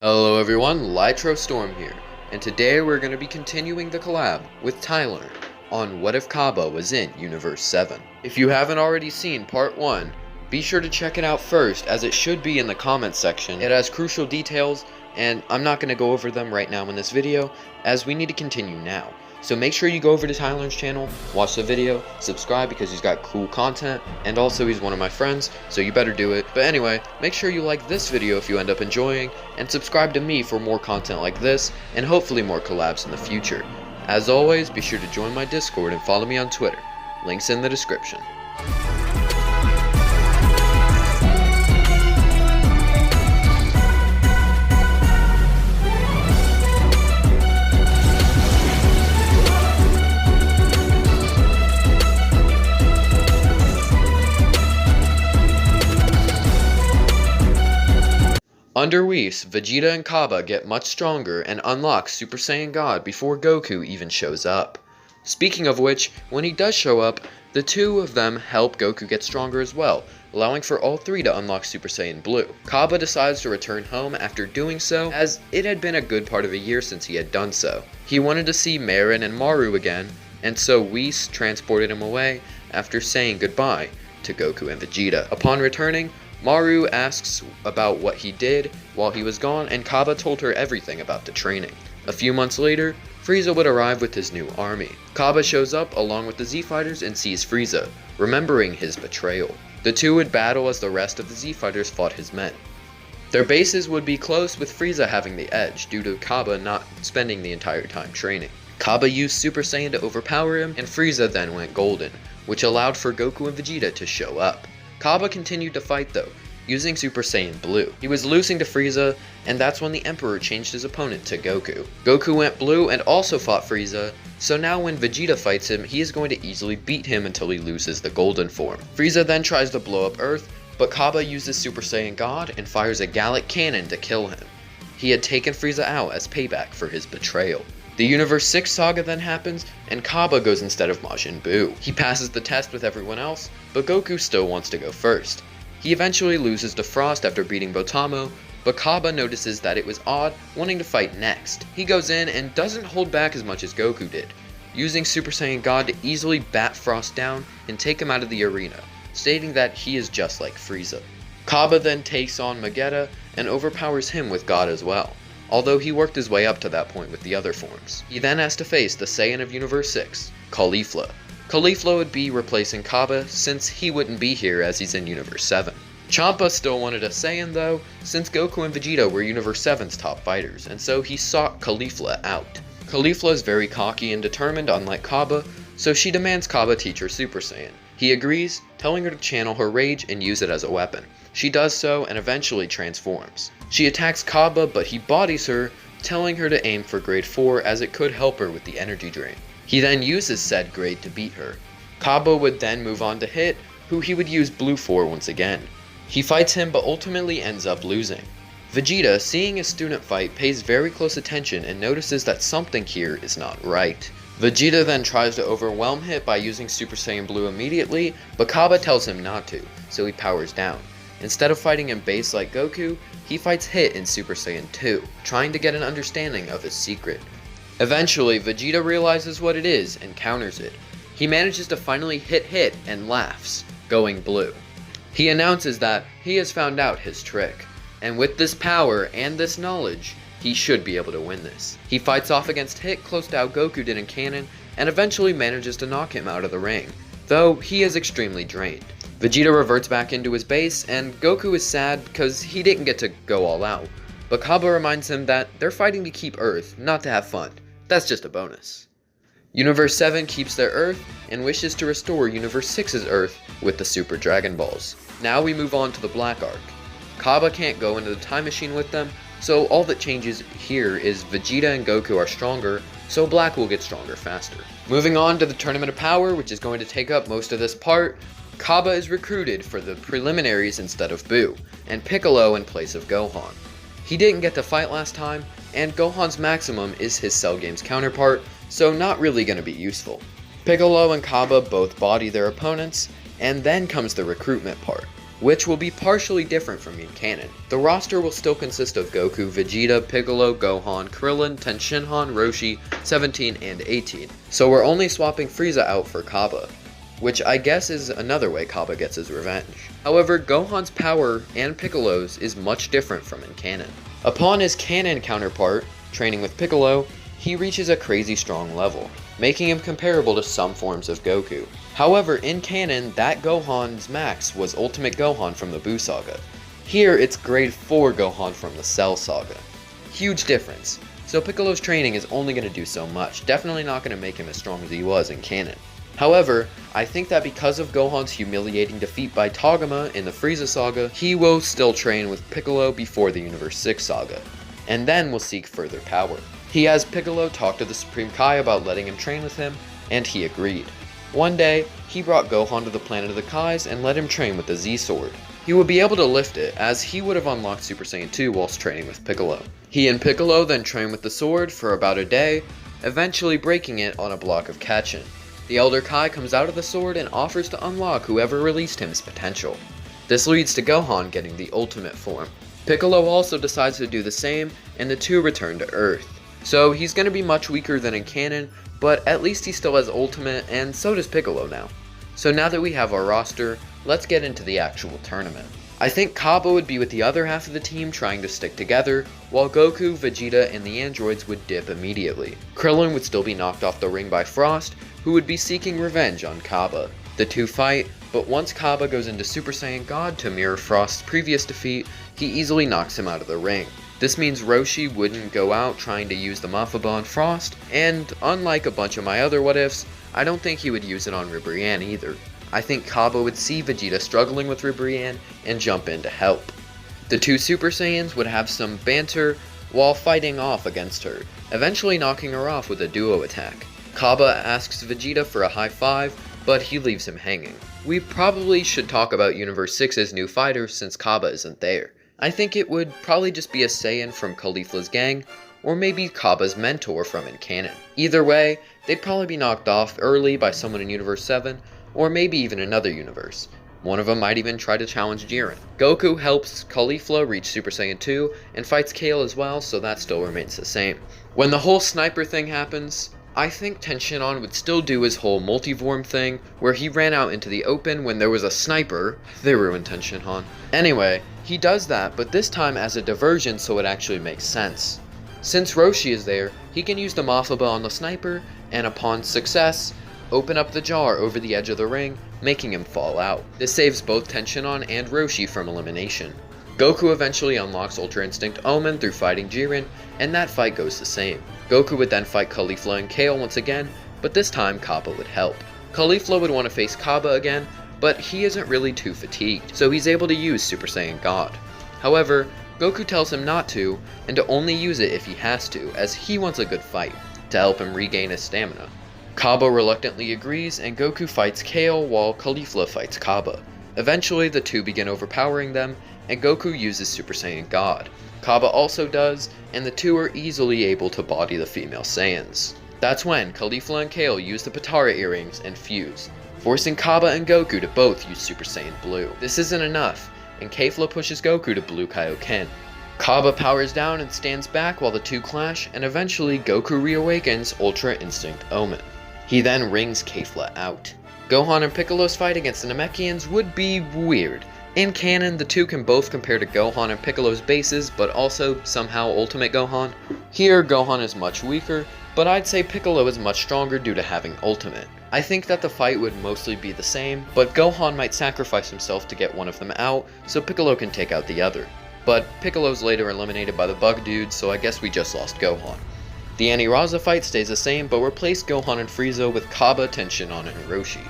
Hello everyone, Lytro Storm here, and today we're going to be continuing the collab with Tylearn on What If Cabba Was in Universe 7. If you haven't already seen part 1, be sure to check it out first, as it should be in the comments section. It has crucial details, and I'm not going to go over them right now in this video, as we need to continue now. So make sure you go over to Tylearn's channel, watch the video, subscribe because he's got cool content, and also he's one of my friends, so you better do it. But anyway, make sure you like this video if you end up enjoying, and subscribe to me for more content like this, and hopefully more collabs in the future. As always, be sure to join my Discord and follow me on Twitter. Links in the description. Under Whis, Vegeta and Cabba get much stronger and unlock Super Saiyan God before Goku even shows up. Speaking of which, when he does show up, the two of them help Goku get stronger as well, allowing for all three to unlock Super Saiyan Blue. Cabba decides to return home after doing so, as it had been a good part of a year since he had done so. He wanted to see Marin and Maru again, and so Whis transported him away after saying goodbye to Goku and Vegeta. Upon returning, Maru asks about what he did while he was gone, and Cabba told her everything about the training. A few months later, Frieza would arrive with his new army. Cabba shows up along with the Z-Fighters and sees Frieza, remembering his betrayal. The two would battle as the rest of the Z-Fighters fought his men. Their bases would be close, with Frieza having the edge due to Cabba not spending the entire time training. Cabba used Super Saiyan to overpower him, and Frieza then went golden, which allowed for Goku and Vegeta to show up. Cabba continued to fight though, using Super Saiyan Blue. He was losing to Frieza, and that's when the Emperor changed his opponent to Goku. Goku went blue and also fought Frieza, so now when Vegeta fights him, he is going to easily beat him until he loses the golden form. Frieza then tries to blow up Earth, but Cabba uses Super Saiyan God and fires a Gallic cannon to kill him. He had taken Frieza out as payback for his betrayal. The Universe 6 saga then happens, and Cabba goes instead of Majin Buu. He passes the test with everyone else, but Goku still wants to go first. He eventually loses to Frost after beating Botamo, but Cabba notices that it was odd, wanting to fight next. He goes in and doesn't hold back as much as Goku did, using Super Saiyan God to easily bat Frost down and take him out of the arena, stating that he is just like Frieza. Cabba then takes on Vegeta and overpowers him with God as well, although he worked his way up to that point with the other forms. He then has to face the Saiyan of Universe 6, Caulifla. Caulifla would be replacing Cabba, since he wouldn't be here as he's in Universe 7. Champa still wanted a Saiyan though, since Goku and Vegeta were Universe 7's top fighters, and so he sought Caulifla out. Caulifla is very cocky and determined, unlike Cabba, so she demands Cabba teach her Super Saiyan. He agrees, telling her to channel her rage and use it as a weapon. She does so and eventually transforms. She attacks Cabba, but he bodies her, telling her to aim for grade 4 as it could help her with the energy drain. He then uses said grade to beat her. Cabba would then move on to Hit, who he would use Blue for once again. He fights him but ultimately ends up losing. Vegeta, seeing his student fight, pays very close attention and notices that something here is not right. Vegeta then tries to overwhelm Hit by using Super Saiyan Blue immediately, but Cabba tells him not to, so he powers down. Instead of fighting in base like Goku, he fights Hit in Super Saiyan 2, trying to get an understanding of his secret. Eventually, Vegeta realizes what it is and counters it. He manages to finally hit Hit and laughs, going blue. He announces that he has found out his trick, and with this power and this knowledge, he should be able to win this. He fights off against Hit close to how Goku did in canon, and eventually manages to knock him out of the ring, though he is extremely drained. Vegeta reverts back into his base, and Goku is sad because he didn't get to go all out, but Cabba reminds him that they're fighting to keep Earth, not to have fun. That's just a bonus. Universe 7 keeps their Earth and wishes to restore Universe 6's Earth with the Super Dragon Balls. Now we move on to the Black Arc. Cabba can't go into the time machine with them, so all that changes here is Vegeta and Goku are stronger, so Black will get stronger faster. Moving on to the Tournament of Power, which is going to take up most of this part, Cabba is recruited for the preliminaries instead of Buu, and Piccolo in place of Gohan. He didn't get to fight last time, and Gohan's maximum is his Cell Games counterpart, so not really going to be useful. Piccolo and Cabba both body their opponents, and then comes the recruitment part. which will be partially different from in canon. The roster will still consist of Goku, Vegeta, Piccolo, Gohan, Krillin, Tenshinhan, Roshi, 17, and 18. So we're only swapping Frieza out for Cabba, which I guess is another way Cabba gets his revenge. However, Gohan's power and Piccolo's is much different from in canon. Upon his canon counterpart, training with Piccolo, he reaches a crazy strong level, making him comparable to some forms of Goku. However, in canon, that Gohan's max was Ultimate Gohan from the Buu Saga. Here, it's grade 4 Gohan from the Cell Saga. Huge difference. So Piccolo's training is only going to do so much, definitely not going to make him as strong as he was in canon. However, I think that because of Gohan's humiliating defeat by Togama in the Frieza Saga, he will still train with Piccolo before the Universe 6 Saga, and then will seek further power. He has Piccolo talk to the Supreme Kai about letting him train with him, and he agreed. One day, he brought Gohan to the planet of the Kais and let him train with the Z-Sword. He would be able to lift it, as he would have unlocked Super Saiyan 2 whilst training with Piccolo. He and Piccolo then trained with the sword for about a day, eventually breaking it on a block of Kachin. The Elder Kai comes out of the sword and offers to unlock whoever released him's potential. This leads to Gohan getting the ultimate form. Piccolo also decides to do the same, and the two return to Earth. So he's going to be much weaker than in canon, but at least he still has ultimate, and so does Piccolo now. So now that we have our roster, let's get into the actual tournament. I think Cabba would be with the other half of the team trying to stick together, while Goku, Vegeta, and the androids would dip immediately. Krillin would still be knocked off the ring by Frost, who would be seeking revenge on Cabba. The two fight, but once Cabba goes into Super Saiyan God to mirror Frost's previous defeat, he easily knocks him out of the ring. This means Roshi wouldn't go out trying to use the Mafaba on Frost, and unlike a bunch of my other what-ifs, I don't think he would use it on Ribrianne either. I think Cabba would see Vegeta struggling with Ribrianne and jump in to help. The two Super Saiyans would have some banter while fighting off against her, eventually knocking her off with a duo attack. Cabba asks Vegeta for a high five, but he leaves him hanging. We probably should talk about Universe 6's new fighter since Cabba isn't there. I think it would probably just be a Saiyan from Caulifla's gang, or maybe Cabba's mentor from in canon. Either way, they'd probably be knocked off early by someone in Universe 7, or maybe even another universe. One of them might even try to challenge Jiren. Goku helps Caulifla reach Super Saiyan 2, and fights Kale as well, so that still remains the same. When the whole sniper thing happens, I think Tenshinhan would still do his whole multivorm thing, where he ran out into the open when there was a sniper. They ruined Tenshinhan. Anyway, he does that, but this time as a diversion so it actually makes sense. Since Roshi is there, he can use the Mafaba on the sniper, and upon success, open up the jar over the edge of the ring, making him fall out. This saves both Tenshinhan and Roshi from elimination. Goku eventually unlocks Ultra Instinct Omen through fighting Jiren, and that fight goes the same. Goku would then fight Caulifla and Kale once again, but this time Cabba would help. Caulifla would want to face Cabba again, but he isn't really too fatigued, so he's able to use Super Saiyan God. However, Goku tells him not to, and to only use it if he has to, as he wants a good fight, to help him regain his stamina. Cabba reluctantly agrees, and Goku fights Kale while Caulifla fights Cabba. Eventually, the two begin overpowering them, and Goku uses Super Saiyan God. Cabba also does, and the two are easily able to body the female Saiyans. That's when Caulifla and Kale use the Potara earrings and fuse, forcing Cabba and Goku to both use Super Saiyan Blue. This isn't enough, and Kefla pushes Goku to Blue Kaioken. Cabba powers down and stands back while the two clash, and eventually Goku reawakens Ultra Instinct Omen. He then rings Kefla out. Gohan and Piccolo's fight against the Namekians would be weird. In canon, the two can both compare to Gohan and Piccolo's bases, but also somehow Ultimate Gohan. Here, Gohan is much weaker, but I'd say Piccolo is much stronger due to having Ultimate. I think that the fight would mostly be the same, but Gohan might sacrifice himself to get one of them out, so Piccolo can take out the other. But Piccolo's later eliminated by the Bug Dude, so I guess we just lost Gohan. The Aniraza fight stays the same, but replaced Gohan and Frieza with Cabba, Tenshinhan, and Roshi.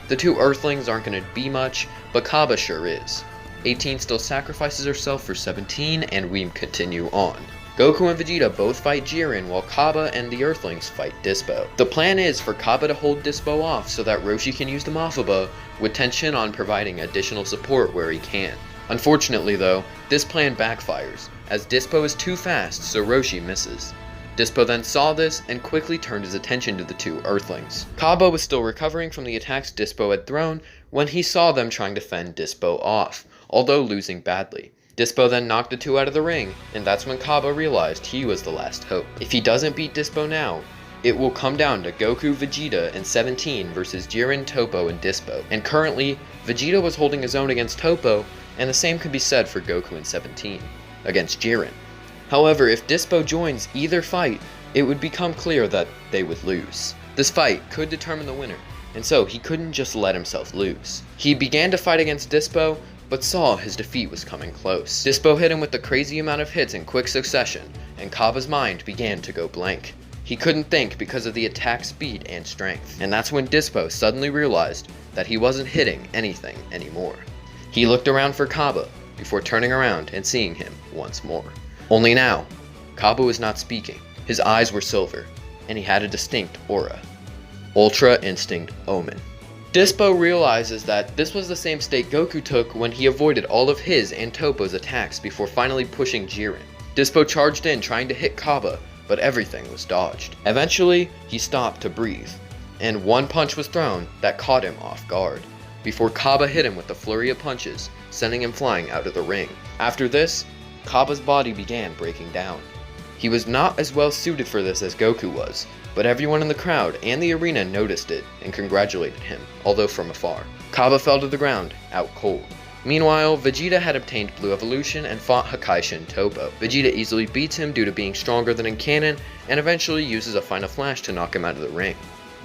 The two Earthlings aren't going to be much, but Cabba sure is. 18 still sacrifices herself for 17, and we continue on. Goku and Vegeta both fight Jiren, while Cabba and the Earthlings fight Dispo. The plan is for Cabba to hold Dispo off so that Roshi can use the Mafaba, with Tenshinhan providing additional support where he can. Unfortunately though, this plan backfires, as Dispo is too fast so Roshi misses. Dispo then saw this and quickly turned his attention to the two Earthlings. Cabba was still recovering from the attacks Dispo had thrown when he saw them trying to fend Dispo off, although losing badly. Dispo then knocked the two out of the ring, and that's when Cabba realized he was the last hope. If he doesn't beat Dispo now, it will come down to Goku, Vegeta, and 17 versus Jiren, Toppo, and Dispo. And currently, Vegeta was holding his own against Toppo, and the same could be said for Goku and 17 against Jiren. However, if Dispo joins either fight, it would become clear that they would lose. This fight could determine the winner, and so he couldn't just let himself lose. He began to fight against Dispo, but saw his defeat was coming close. Dispo hit him with the crazy amount of hits in quick succession, and Cabba's mind began to go blank. He couldn't think because of the attack speed and strength, and that's when Dispo suddenly realized that he wasn't hitting anything anymore. He looked around for Cabba before turning around and seeing him once more. Only now, Cabba was not speaking. His eyes were silver, and he had a distinct aura. Ultra Instinct Omen. Dispo realizes that this was the same state Goku took when he avoided all of his and Toppo's attacks before finally pushing Jiren. Dispo charged in trying to hit Cabba, but everything was dodged. Eventually, he stopped to breathe, and one punch was thrown that caught him off guard, before Cabba hit him with a flurry of punches, sending him flying out of the ring. After this, Cabba's body began breaking down. He was not as well suited for this as Goku was, but everyone in the crowd and the arena noticed it and congratulated him, although from afar. Cabba fell to the ground, out cold. Meanwhile, Vegeta had obtained Blue Evolution and fought Hakaishin Toppo. Vegeta easily beats him due to being stronger than in canon, and eventually uses a Final Flash to knock him out of the ring.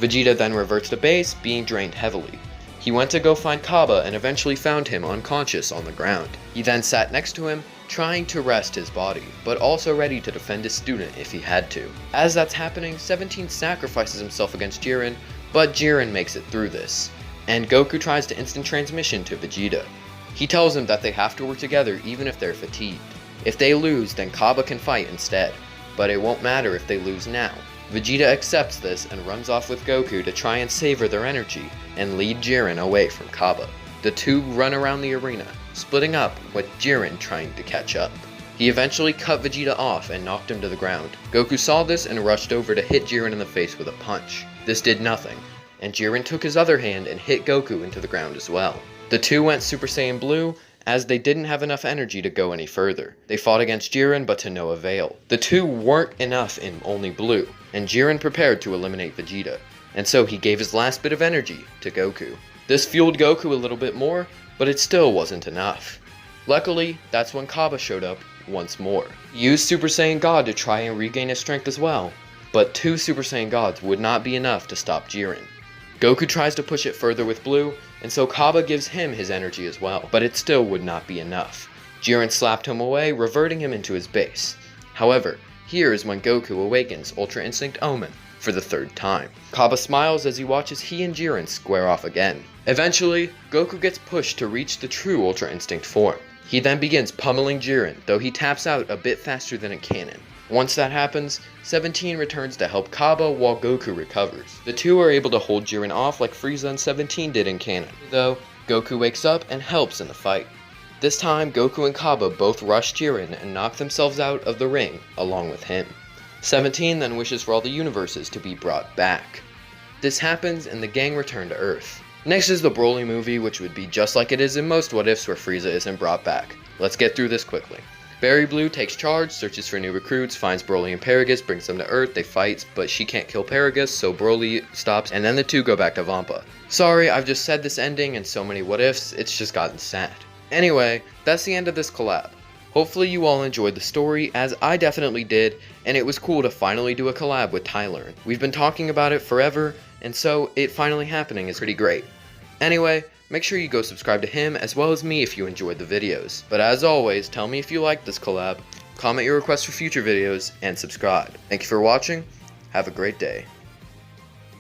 Vegeta then reverts to base, being drained heavily. He went to go find Cabba and eventually found him unconscious on the ground. He then sat next to him, trying to rest his body, but also ready to defend his student if he had to. As that's happening, 17 sacrifices himself against Jiren, but Jiren makes it through this, and Goku tries to instant transmission to Vegeta. He tells him that they have to work together even if they're fatigued. If they lose, then Cabba can fight instead, but it won't matter if they lose now. Vegeta accepts this and runs off with Goku to try and savor their energy and lead Jiren away from Cabba. The two run around the arena, splitting up with Jiren trying to catch up. He eventually cut Vegeta off and knocked him to the ground. Goku saw this and rushed over to hit Jiren in the face with a punch. This did nothing, and Jiren took his other hand and hit Goku into the ground as well. The two went Super Saiyan Blue, as they didn't have enough energy to go any further. They fought against Jiren, but to no avail. The two weren't enough in only Blue, and Jiren prepared to eliminate Vegeta, and so he gave his last bit of energy to Goku. This fueled Goku a little bit more, but it still wasn't enough. Luckily, that's when Cabba showed up once more. He used Super Saiyan God to try and regain his strength as well, but 2 Super Saiyan Gods would not be enough to stop Jiren. Goku tries to push it further with Blue, and so Cabba gives him his energy as well, but it still would not be enough. Jiren slapped him away, reverting him into his base. However, here is when Goku awakens Ultra Instinct Omen for the 3rd time. Cabba smiles as he watches he and Jiren square off again. Eventually, Goku gets pushed to reach the true Ultra Instinct form. He then begins pummeling Jiren, though he taps out a bit faster than in canon. Once that happens, 17 returns to help Cabba while Goku recovers. The two are able to hold Jiren off like Frieza and 17 did in canon, though Goku wakes up and helps in the fight. This time, Goku and Cabba both rush Jiren and knock themselves out of the ring along with him. 17 then wishes for all the universes to be brought back. This happens and the gang return to Earth. Next is the Broly movie, which would be just like it is in most What Ifs where Frieza isn't brought back. Let's get through this quickly. Berry Blue takes charge, searches for new recruits, finds Broly and Paragus, brings them to Earth, they fight, but she can't kill Paragus, so Broly stops, and then the two go back to Vampa. Sorry, I've just said this ending and so many what ifs, it's just gotten sad. Anyway, that's the end of this collab. Hopefully you all enjoyed the story, as I definitely did, and it was cool to finally do a collab with Tylearn. We've been talking about it forever, and so it finally happening is pretty great. Anyway, make sure you go subscribe to him as well as me if you enjoyed the videos. But as always, tell me if you liked this collab, comment your requests for future videos, and subscribe. Thank you for watching, have a great day.